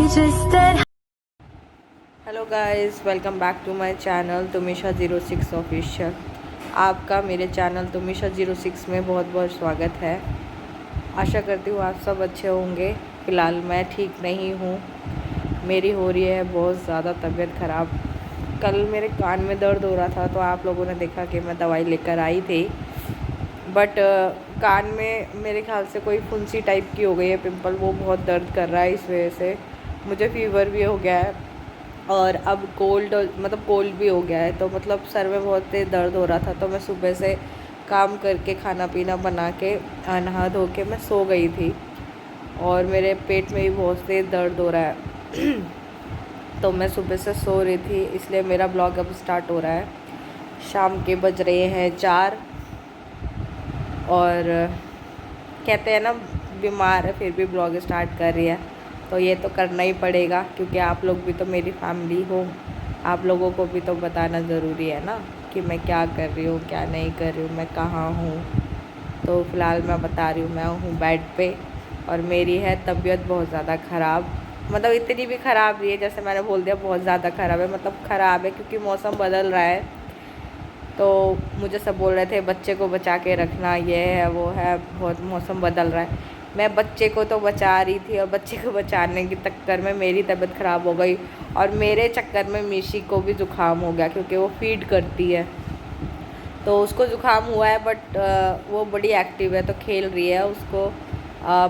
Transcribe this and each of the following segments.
Hello guys, welcome back to my channel तुमिशा06 official. आपका मेरे चैनल तुमिशा06 में बहुत बहुत स्वागत है। आशा करती हूँ आप सब अच्छे होंगे। फ़िलहाल मैं ठीक नहीं हूँ, मेरी हो रही है बहुत ज़्यादा तबीयत ख़राब। कल मेरे कान में दर्द हो रहा था तो आप लोगों ने देखा कि मैं दवाई लेकर आई थी, बट कान में मेरे ख्याल से कोई फुंसी टाइप की हो गई है, पिंपल, वो बहुत दर्द कर रहा है। इस वजह से मुझे फ़ीवर भी हो गया है और अब कोल्ड भी हो गया है। तो मतलब सर में बहुत तेज़ दर्द हो रहा था, तो मैं सुबह से काम करके खाना पीना बना के नहा धो के मैं सो गई थी और मेरे पेट में भी बहुत तेज़ दर्द हो रहा है। तो मैं सुबह से सो रही थी, इसलिए मेरा ब्लॉग अब स्टार्ट हो रहा है। शाम के बज रहे हैं 4 और कहते हैं ना, बीमार है फिर भी ब्लॉग स्टार्ट कर रही है, तो ये तो करना ही पड़ेगा क्योंकि आप लोग भी तो मेरी फैमिली हो। आप लोगों को भी तो बताना ज़रूरी है ना कि मैं क्या कर रही हूँ, क्या नहीं कर रही हूँ, मैं कहाँ हूँ। तो फ़िलहाल मैं बता रही हूँ, मैं हूँ बेड पे और मेरी है तबीयत बहुत ज़्यादा ख़राब। मतलब इतनी भी ख़राब नहीं है, जैसे मैंने बोल दिया बहुत ज़्यादा ख़राब है, मतलब ख़राब है क्योंकि मौसम बदल रहा है। तो मुझे सब बोल रहे थे बच्चे को बचा के रखना, ये है वो है, बहुत मौसम बदल रहा है। मैं बच्चे को तो बचा रही थी और बच्चे को बचाने के चक्कर में मेरी तबीयत ख़राब हो गई और मेरे चक्कर में मिशी को भी ज़ुकाम हो गया क्योंकि वो फीड करती है। तो उसको ज़ुकाम हुआ है, बट वो बड़ी एक्टिव है तो खेल रही है। उसको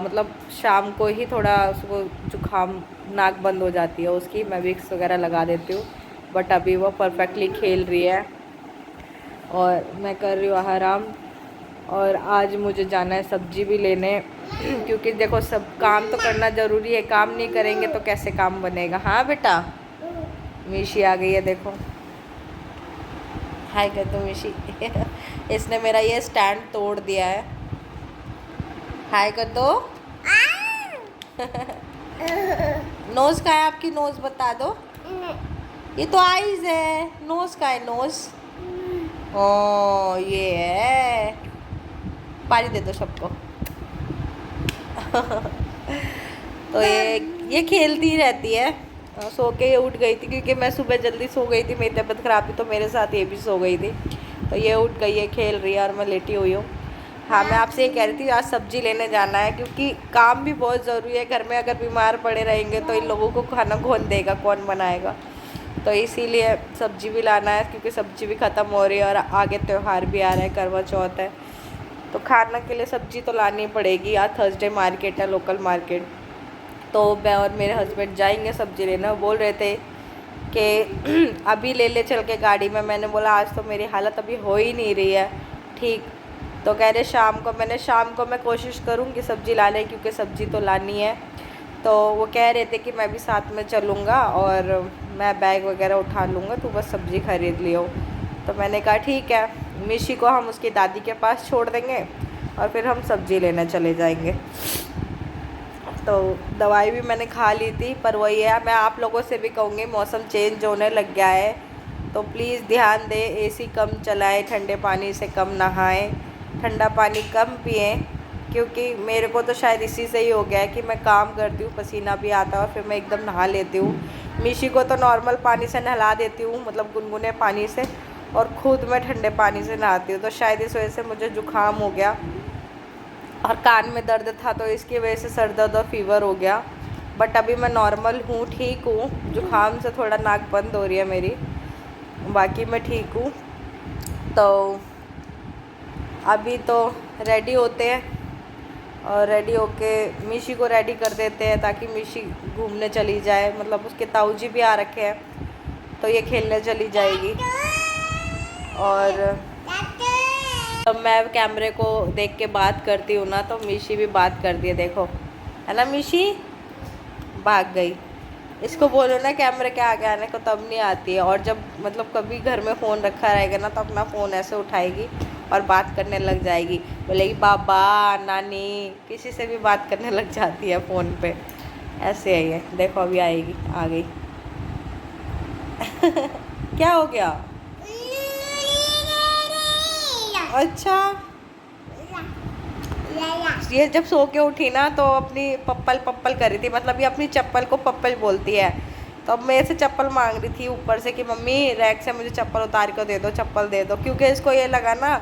मतलब शाम को ही थोड़ा उसको ज़ुकाम, नाक बंद हो जाती है उसकी, मैं विक्स वगैरह लगा देती हूँ, बट अभी वो परफेक्टली खेल रही है और मैं कर रही हूँ आराम। और आज मुझे जाना है सब्जी भी लेने क्योंकि देखो सब काम तो करना ज़रूरी है, काम नहीं करेंगे तो कैसे काम बनेगा। हाँ बेटा, मिशी आ गई है, देखो हाय कर दो मिशी। इसने मेरा ये स्टैंड तोड़ दिया है, हाय कर दो। नोज़ का है आपकी, नोज़ बता दो। ये तो आईज है, नोज़ का है, नोज़। ओ ये है, पानी दे दो सबको। तो ये खेलती रहती है। सो के ये उठ गई थी क्योंकि मैं सुबह जल्दी सो गई थी, मेरी तबीयत ख़राब थी तो मेरे साथ ये भी सो गई थी। तो ये उठ गई है, खेल रही है और मैं लेटी हुई हूँ। हाँ, मैं आपसे ये कह रही थी आज सब्ज़ी लेने जाना है क्योंकि काम भी बहुत ज़रूरी है। घर में अगर बीमार पड़े रहेंगे तो इन लोगों को खाना कौन देगा, कौन बनाएगा। तो इसीलिए सब्ज़ी भी लाना है क्योंकि सब्ज़ी भी ख़त्म हो रही है और आगे त्यौहार भी आ रहा है, करवा चौथ है, तो खाना के लिए सब्ज़ी तो लानी पड़ेगी। आज थर्सडे मार्केट है, लोकल मार्केट, तो मैं और मेरे हस्बैंड जाएंगे सब्ज़ी लेना। बोल रहे थे कि अभी ले ले चल के गाड़ी में। मैंने बोला आज तो मेरी हालत अभी हो ही नहीं रही है ठीक, तो कह रहे शाम को मैं कोशिश करूँगी सब्ज़ी ला लें क्योंकि सब्ज़ी तो लानी है। तो वो कह रहे थे कि मैं भी साथ में चलूँगा और मैं बैग वगैरह उठा लूँगा, तू बस सब्ज़ी खरीद लियो। तो मैंने कहा ठीक है, मिशी को हम उसकी दादी के पास छोड़ देंगे और फिर हम सब्ज़ी लेने चले जाएंगे। तो दवाई भी मैंने खा ली थी, पर वही है, मैं आप लोगों से भी कहूँगी मौसम चेंज होने लग गया है तो प्लीज़ ध्यान दें, एसी कम चलाएं, ठंडे पानी से कम नहाएं, ठंडा पानी कम पिएं। क्योंकि मेरे को तो शायद इसी से ही हो गया है कि मैं काम करती हूँ, पसीना भी आता है और फिर मैं एकदम नहा लेती हूँ। मिशी को तो नॉर्मल पानी से नहला देती हूँ, मतलब गुनगुने पानी से, और ख़ुद मैं ठंडे पानी से नहाती हूँ। तो शायद इस वजह से मुझे ज़ुकाम हो गया और कान में दर्द था तो इसकी वजह से सर दर्द और फीवर हो गया। बट अभी मैं नॉर्मल हूँ, ठीक हूँ। ज़ुकाम से थोड़ा नाक बंद हो रही है मेरी, बाकी मैं ठीक हूँ। तो अभी तो रेडी होते हैं और रेडी होके मिशी को रेडी कर देते हैं ताकि मिशी घूमने चली जाए, मतलब उसके ताऊ जी भी आ रखे हैं तो ये खेलने चली जाएगी। और जब मैं कैमरे को देख के बात करती हूँ ना तो मिशी भी बात करती है, देखो है ना, मिशी भाग गई। इसको बोलो ना कैमरे के आगे आने को तब नहीं आती है, और जब मतलब कभी घर में फ़ोन रखा रहेगा ना तो अपना फ़ोन ऐसे उठाएगी और बात करने लग जाएगी, बोलेगी बाबा नानी, किसी से भी बात करने लग जाती है फ़ोन पे। ऐसे है ये, देखो अभी आएगी, आ गई। क्या हो गया? अच्छा ये जब सो के उठी ना तो अपनी पप्पल पप्पल कर रही थी, मतलब ये अपनी चप्पल को पप्पल बोलती है। तो अब मेरे से चप्पल मांग रही थी ऊपर से कि मम्मी रैक से मुझे चप्पल उतार कर दे दो, चप्पल दे दो, क्योंकि इसको ये लगा ना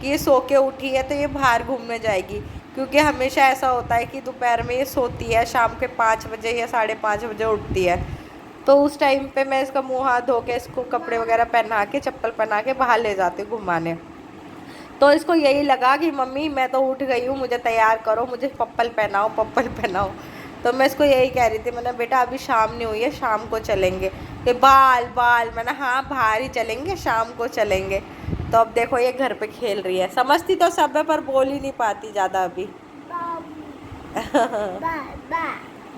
कि ये सो के उठी है तो ये बाहर घूमने जाएगी। क्योंकि हमेशा ऐसा होता है कि दोपहर में ये सोती है, शाम के 5 बजे या 5:30 बजे उठती है। तो उस टाइम पे मैं इसका मुंह हाथ धो के इसको कपड़े वगैरह पहना के चप्पल पहना के बाहर ले जाती हूँ घुमाने। तो इसको यही लगा कि मम्मी मैं तो उठ गई हूँ, मुझे तैयार करो, मुझे पप्पल पहनाओ, पप्पल पहनाओ। तो मैं इसको यही कह रही थी, मैंने बेटा अभी शाम नहीं हुई है, शाम को चलेंगे। कि बाल बाल, मैंने हाँ बाहर ही चलेंगे, शाम को चलेंगे। तो अब देखो ये घर पे खेल रही है, समझती तो सब है पर बोल ही नहीं पाती ज़्यादा अभी।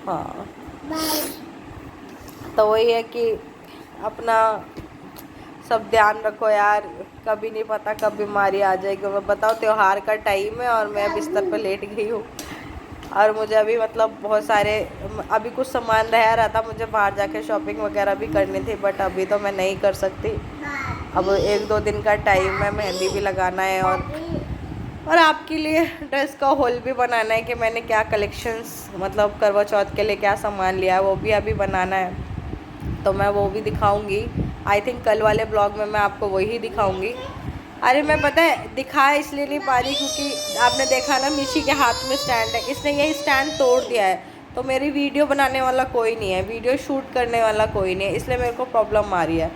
हाँ, तो वही है कि अपना सब ध्यान रखो यार, कभी नहीं पता कब बीमारी आ जाएगी। मैं बताओ त्योहार का टाइम है और मैं बिस्तर पर लेट गई हूँ, और मुझे अभी मतलब बहुत सारे अभी कुछ सामान रह था, मुझे बाहर जाके शॉपिंग वगैरह भी करनी थी, बट अभी तो मैं नहीं कर सकती। अब 1-2 दिन का टाइम है, मेहंदी भी लगाना है और आपके लिए ड्रेस का हॉल भी बनाना है कि मैंने क्या कलेक्शंस मतलब करवा चौथ के लिए क्या सामान लिया है, वो भी अभी बनाना है। तो मैं वो भी दिखाऊंगी। आई थिंक कल वाले ब्लॉग में मैं आपको वही दिखाऊंगी। अरे मैं पता है दिखा इसलिए नहीं पा रही क्योंकि आपने देखा ना मिशी के हाथ में स्टैंड है, इसने यही स्टैंड तोड़ दिया है। तो मेरी वीडियो बनाने वाला कोई नहीं है, वीडियो शूट करने वाला कोई नहीं है, इसलिए मेरे को प्रॉब्लम आ रही है।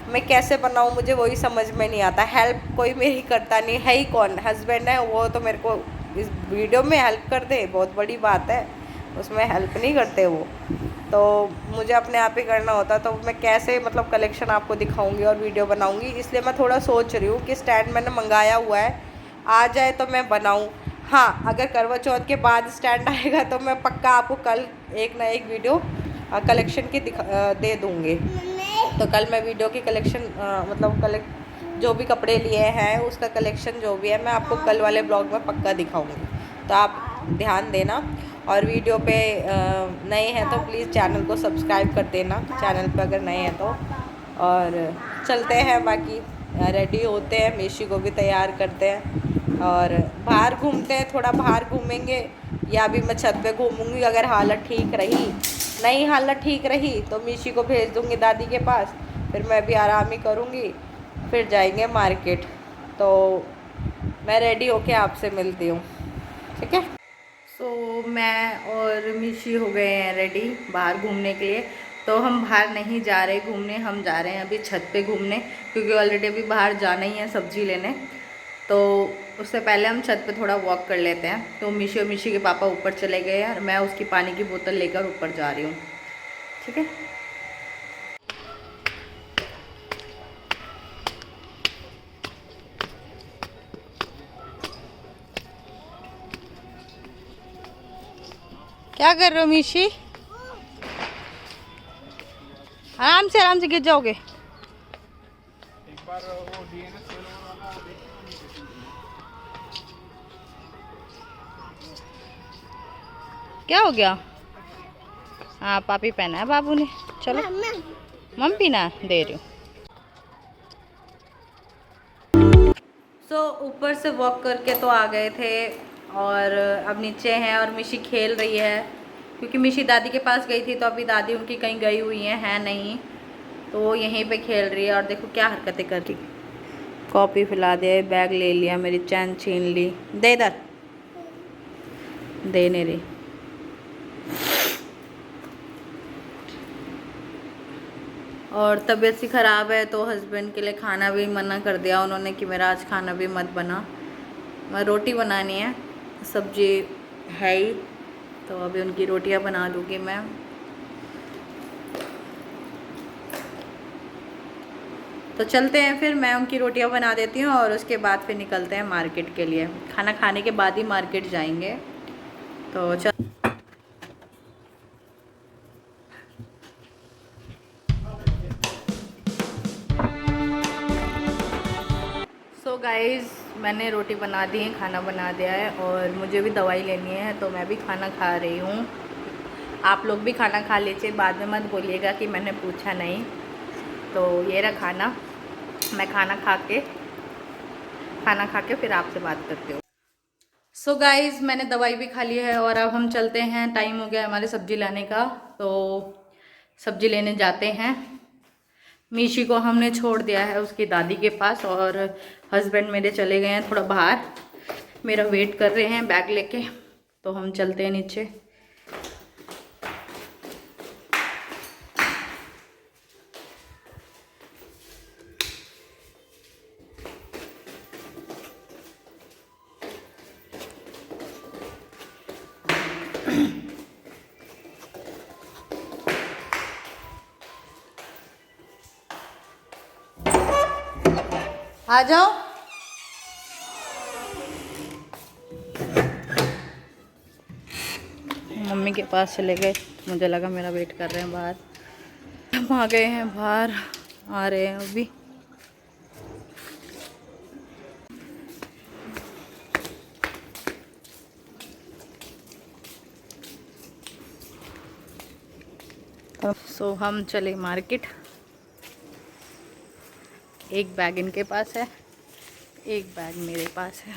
मैं कैसे बनाऊँ मुझे वही समझ में नहीं आता। हेल्प कोई मेरी करता नहीं है ही कौन, हस्बैंड है, वो तो मेरे को इस वीडियो में हेल्प कर दे, बहुत बड़ी बात है, उसमें हेल्प नहीं करते वो। तो मुझे अपने आप ही करना होता, तो मैं कैसे मतलब कलेक्शन आपको दिखाऊंगी और वीडियो बनाऊंगी। इसलिए मैं थोड़ा सोच रही हूँ कि स्टैंड मैंने मंगाया हुआ है, आ जाए तो मैं बनाऊँ। हाँ, अगर करवा चौथ के बाद स्टैंड आएगा तो मैं पक्का आपको कल एक ना एक वीडियो कलेक्शन की दे दूँगी। तो कल मैं वीडियो की कलेक्शन मतलब जो भी कपड़े लिए हैं उसका कलेक्शन जो भी है मैं आपको कल वाले ब्लॉग में पक्का दिखाऊंगी। तो आप ध्यान देना, और वीडियो पे नए हैं तो प्लीज़ चैनल को सब्सक्राइब कर देना, चैनल पे अगर नए हैं तो। और चलते हैं, बाकी रेडी होते हैं, मिशी को भी तैयार करते हैं और बाहर घूमते हैं, थोड़ा बाहर घूमेंगे, या भी मैं छत पे घूमूंगी अगर हालत ठीक रही। नहीं हालत ठीक रही तो मिशी को भेज दूँगी दादी के पास, फिर मैं भी आराम ही करूँगी, फिर जाएंगे मार्केट। तो मैं रेडी होके आपसे मिलती हूँ, ठीक है। सो मैं और मिशी हो गए हैं रेडी बाहर घूमने के लिए। तो हम बाहर नहीं जा रहे घूमने, हम जा रहे हैं अभी छत पे घूमने, क्योंकि ऑलरेडी अभी बाहर जाना ही है सब्जी लेने। तो उससे पहले हम छत पे थोड़ा वॉक कर लेते हैं। तो मिशी और मिशी के पापा ऊपर चले गए हैं और मैं उसकी पानी की बोतल लेकर ऊपर जा रही हूँ, ठीक है। क्या कर रहे हो मिशी? आराम से गिर जाओगे। क्या हो गया? हाँ पापी पहना है बाबू ने, चलो मम पीना दे रही हूँ। सो ऊपर से वॉक करके तो आ गए थे और अब नीचे हैं और मिशी खेल रही है, क्योंकि मिशी दादी के पास गई थी तो अभी दादी उनकी कहीं गई हुई है नहीं, तो वो यहीं पे खेल रही है। और देखो क्या हरकतें कर रही, कॉपी फैला दिया, बैग ले लिया, मेरी चैन छीन ली, दे इधर, दे नहीं रही। और तबीयत सी ख़राब है तो हस्बैंड के लिए खाना भी मना कर दिया उन्होंने कि मेरा आज खाना भी मत बना, मैं रोटी बनानी है, सब्जी है ही, तो अभी उनकी रोटियां बना लूँगी मैं। तो चलते हैं फिर, मैं उनकी रोटियां बना देती हूँ और उसके बाद फिर निकलते हैं मार्केट के लिए। खाना खाने के बाद ही मार्केट जाएंगे। तो चल सो गाइज़ मैंने रोटी बना दी है, खाना बना दिया है और मुझे भी दवाई लेनी है, तो मैं भी खाना खा रही हूँ। आप लोग भी खाना खा लीजिए, बाद में मत बोलिएगा कि मैंने पूछा नहीं। तो ये रहा खाना, मैं खाना खा के फिर आपसे बात करती हूँ। सो गाइज मैंने दवाई भी खा ली है और अब हम चलते हैं, टाइम हो गया हमारे सब्जी लाने का, तो सब्जी लेने जाते हैं। मीशी को हमने छोड़ दिया है उसकी दादी के पास और हस्बैंड मेरे चले गए हैं थोड़ा बाहर, मेरा वेट कर रहे हैं बैग लेके, तो हम चलते हैं नीचे। आ जाओ। मम्मी के पास चले गए, मुझे लगा मेरा वेट कर रहे हैं बाहर। हम आ गए हैं बाहर, आ रहे हैं अभी। सो हम चले मार्केट। एक बैग इनके पास है, एक बैग मेरे पास है।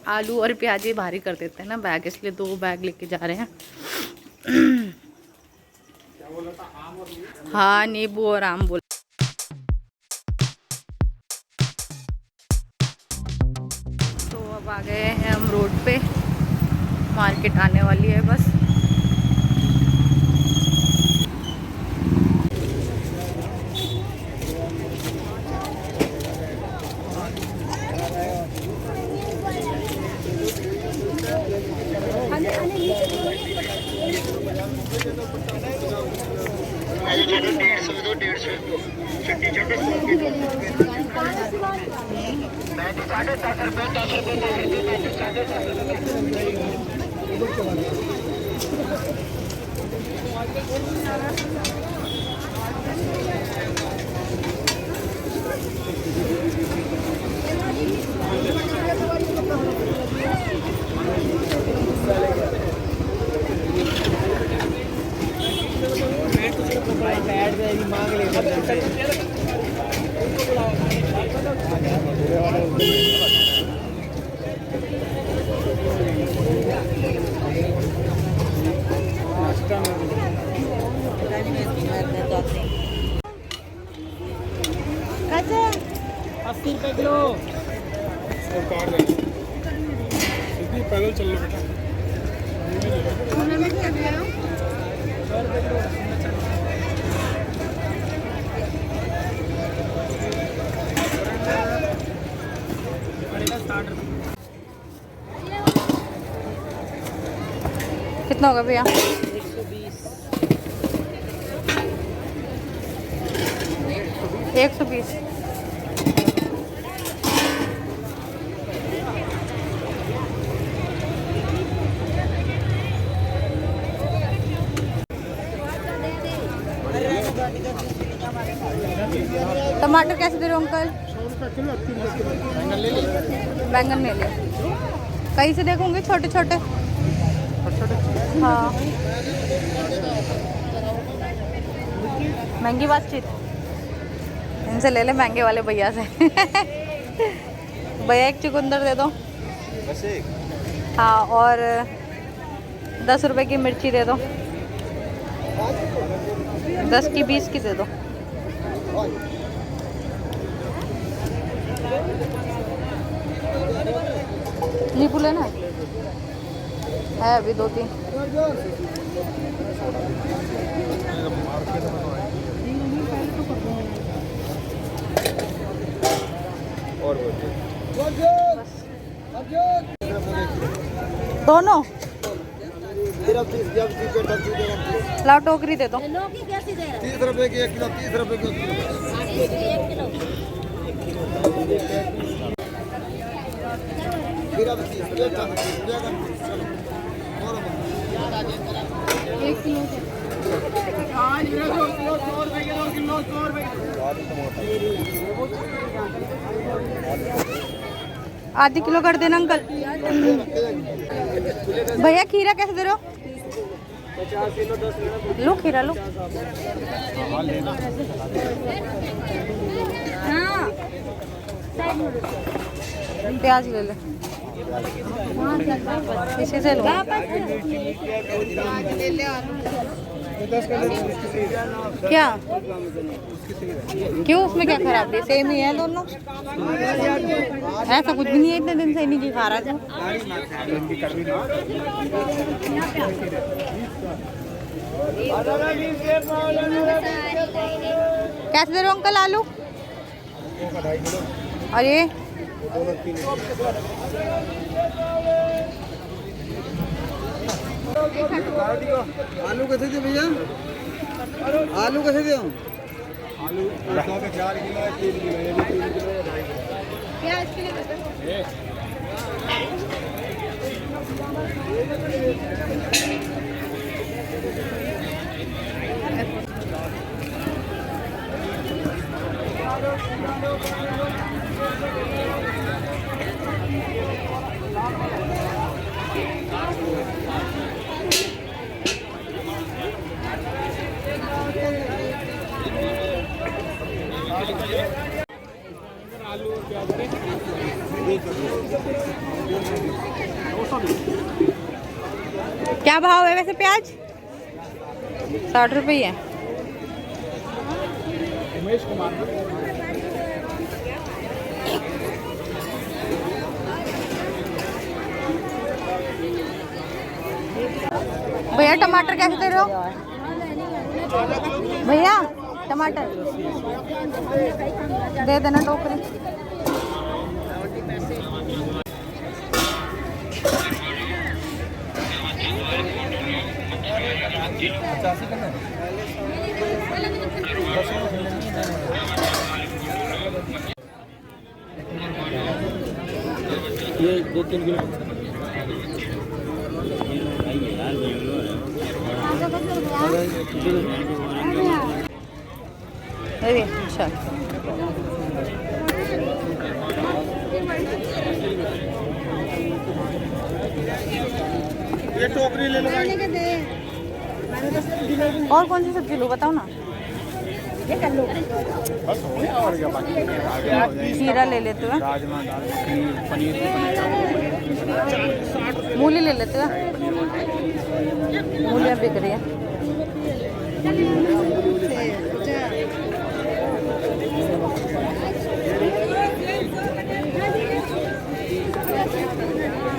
आलू और प्याज ही भारी कर देते हैं ना बैग, इसलिए 2 बैग लेके जा रहे हैं। हाँ, नींबू और आम बोल। तो अब आ गए हैं हम रोड पे, मार्केट आने वाली है बस। ₹80 किलो और कार सीधी पैदल चल लो बेटा। कितना होगा भैया? 120। टमाटर कैसे दे रहे हो अंकल? 100 रुपये किलो। बैंगन ले लिया। कहीं से देखूंगी छोटे छोटे। हाँ, महंगी बातचीत, इनसे ले ले महंगे वाले भैया से। भैया एक चुकंदर दे दो। बस एक? हाँ, और 10 रुपए की मिर्ची दे दो। 10 की 20 की दे दो। नींबू लेना है अभी 2-3। और दोनों लाओ, टोकरी दे दो। 30 रुपए की 1 किलो, 30 रुपए की 1 किलो। आधी किलो कर देना अंकल। भैया खीरा कैसे दे रहे हो? 50 किलो 10 लेना। लो खीरा लो। प्याज ले ले। इसी से लो। क्या क्यों, उसमें क्या खराब है? सेम ही है दोनों। ऐसा कुछ भी नहीं है, इतने दिन से इन्हीं की खा रहा था। कैसे दे रहे हो अंकल आलू? और ये आलू कैसे दे भैया? आलू कैसे दे? आलू 4 किलो है, 3 किलो है, 3 किलो है, 2.5 किलो। प्याज किलो क्या भाव है वैसे प्याज? 60 रुपये ही है। उमेश कुमार भैया टमाटर कैसे दे रहे हो? भैया टमाटर दे देना टोकरी। ये 2-3 किलो। अच्छा ये टोकरी ले लो भाई। और कौन सी सब्जी लो बताओ ना। बस हो गया और क्या बाकी है? आगे हो जाएंगे। खीरा ले लेते हो? राजमा दाल मखनी पनीर की पनीर। मूली ले लेते हो? मूलियाँ बिक रही है।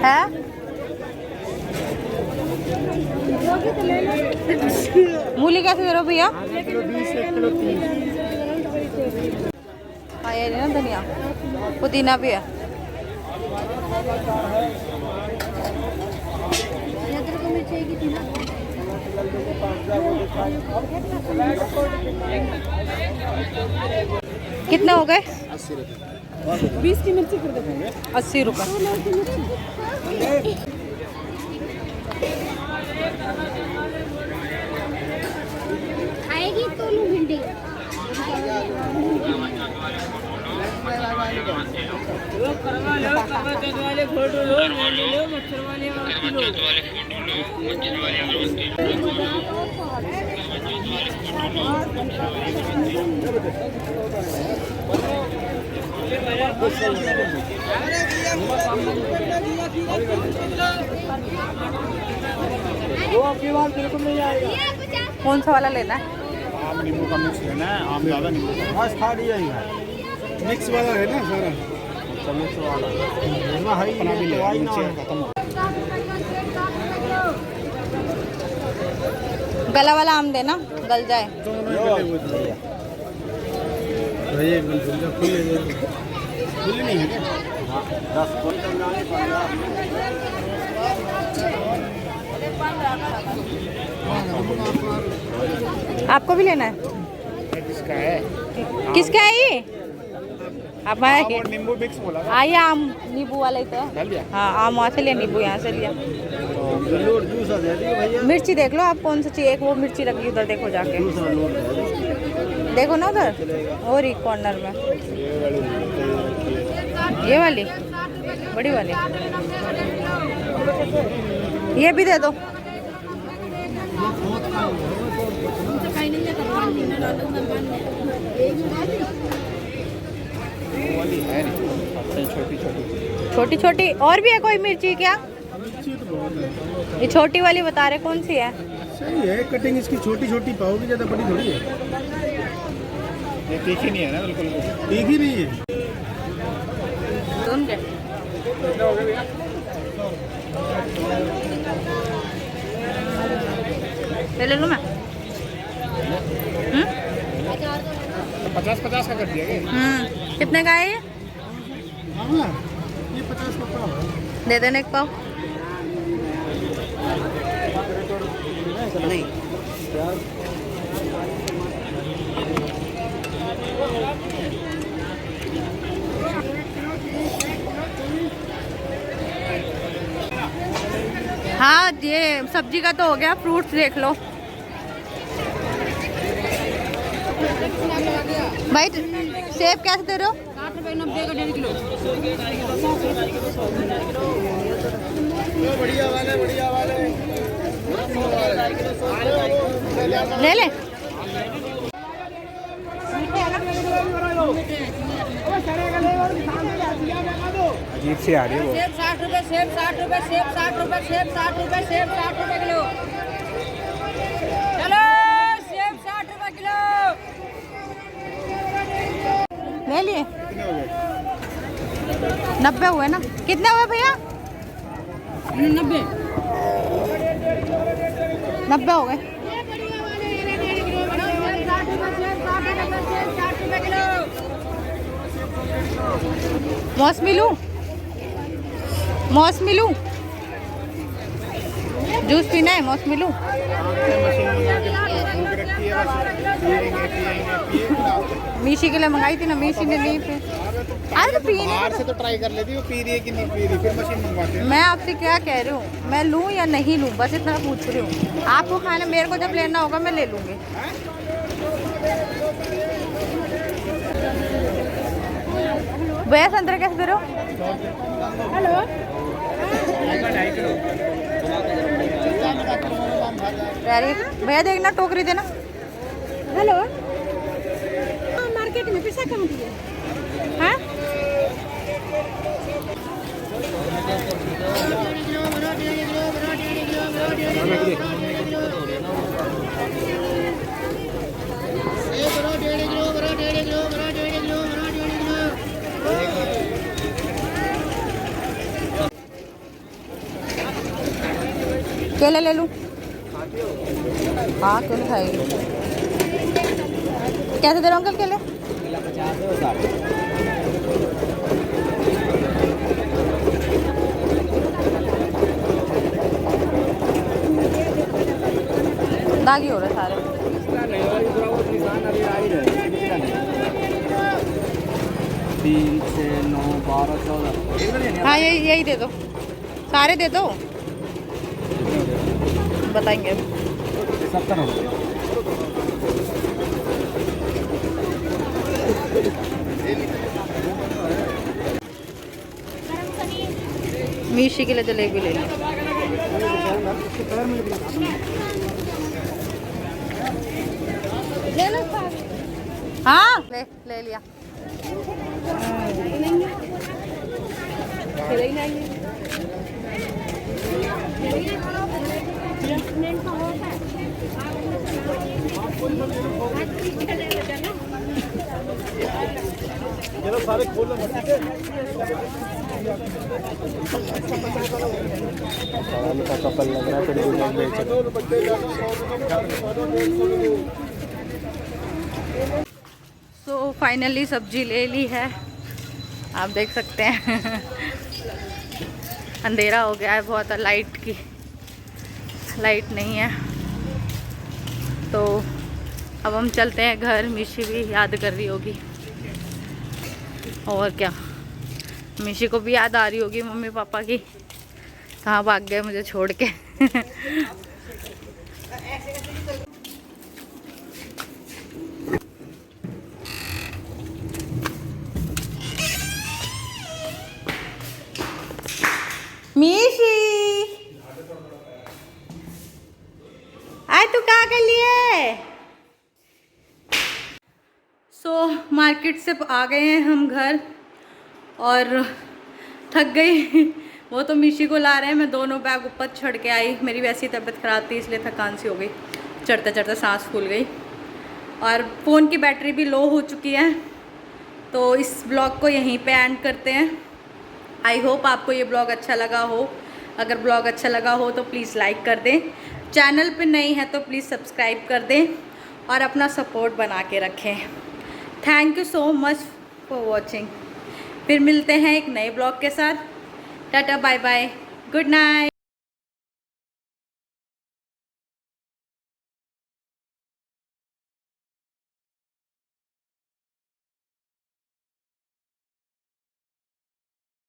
है मूली कैसे दे रहे हो भैया? 1 किलो 20, 1 किलो 30। हाँ ये ना धनिया पुदीना भी है। कितने हो गए? 80 रुपये। 20 की मिर्ची कर देंगे। 80 रुपये। खाएगी तो लूं भिंडी। कौन सा वाला लेना है? आम नींबू का मिक्स लेना है, आम ज़्यादा नींबू का। बस खा लिया ही है। मिक्स वाला है ना सारा। चम्मच वाला ना है, अपना भी ले दवाई ना नीचे है। खत्म हो। गला वाला आम देना, गल जाए। ये खुली नहीं है क्या? 10 क्विंटल जाने 15। आपको भी लेना है? किसका है? किसका है ये? आप आम और नींबू मिक्स बोला था। आइए आम नींबू वाला ही तो है। डाल दिया। हाँ आम वहाँ से लिया, नींबू यहाँ से लिया। लोड दूसरा दे दियो भैया। मिर्ची देख लो आप कौन सी चाहिए। एक वो मिर्ची रखी उधर देखो जाके, दूसरा लोड दे दो। देखो ना उधर और एक कॉर्नर में। ये वाली बड़ी वाली ये भी दे दो। वाली है नहीं, छोटी छोटी। छोटी छोटी और भी है कोई मिर्ची क्या? मिर्ची तो बहुत है। ये छोटी वाली बता रहे कौन सी है? सही है, कटिंग इसकी छोटी छोटी पाओगी, ज़्यादा बड़ी थोड़ी है। ये तीखी नहीं है ना, बिल्कुल तीखी नहीं है। सुन के ले लूँ मैं? 50-50 का कर दिया क्या? कितने का है ये? हाँ, ये 50 का पाव है। दे देना एक पाव। नहीं हाँ ये सब्जी का तो हो गया, फ्रूट्स देख लो भाई। सेब कैसे दे रहे हो? 60 रुपए 90 का 1.5 किलो। बढ़िया वाले ले ले। अजीब सी आ रही है वो। सेब 60 रुपए, सेब 60 रुपए, सेब 60 रुपए, सेब 60 रुपए, सेब 60 रुपए किलो। चलो सेब 60 रुपए किलो। ले लिए। कितने हो गए? 90 हुए ना? कितने हुए भैया? 90 90 हो गए। मौसमी लूं? मौसमी लूं? जूस पीना है? मौसमी लूं? मीशी के लिए मंगाई थी ना, मीशी ने नहीं पी। अरे तो पीने बाहर से तो ट्राई कर लेती, वो पी रही है कि नहीं पी रही, फिर मशीन मंगवाते हैं। मैं आपसे क्या कह रही हूँ, मैं लूँ या नहीं लूँ, बस इतना पूछ रही हूँ। आपको खाना, मेरे को जब लेना होगा मैं ले लूँगी। भैया संतरे कैसे दे रहे हो? हेलो यारी भैया देखना, टोकरी देना। हेलो मार्केट में पैसा कम दिए हाँ? केले ले लूं? हाँ क्यों नहीं खाएगी? कैसे दे रहे हो अंकल केले? दागी हो रहे सारे। 3 से 9 12 14। हाँ यही दे दो, सारे दे दो, बताएंगे। 70 रुपये। मीशी के लिए जलेबी ले ली। हाँ ले लिया। चलो सारे खोल लो, ठीक है? का कपल लग रहा है, फिर भी लोग बेच रहे। सो फाइनली सब्जी ले ली है, आप देख सकते हैं। अंधेरा हो गया है बहुत, लाइट की लाइट नहीं है, तो अब हम चलते हैं घर। मिशी भी याद कर रही होगी, और क्या, मिशी को भी याद आ रही होगी मम्मी पापा की, कहाँ भाग गए मुझे छोड़ के। मिशी आए तू कहाँ कर लिए? सो मार्केट से आ गए हैं हम घर, और थक गई। वो तो मिशी को ला रहे हैं, मैं दोनों बैग ऊपर चढ़ के आई। मेरी वैसी तबीयत ख़राब थी इसलिए थकान सी हो गई, चढ़ते चढ़ते सांस फूल गई। और फ़ोन की बैटरी भी लो हो चुकी है। तो इस ब्लॉग को यहीं पे एंड करते हैं। आई होप आपको ये ब्लॉग अच्छा लगा हो। अगर ब्लॉग अच्छा लगा हो तो प्लीज़ लाइक कर दें, चैनल पे नई है तो प्लीज़ सब्सक्राइब कर दें और अपना सपोर्ट बना के रखें। Thank you so much for watching. फिर मिलते हैं एक नए ब्लॉग के साथ। Tata bye bye, good night.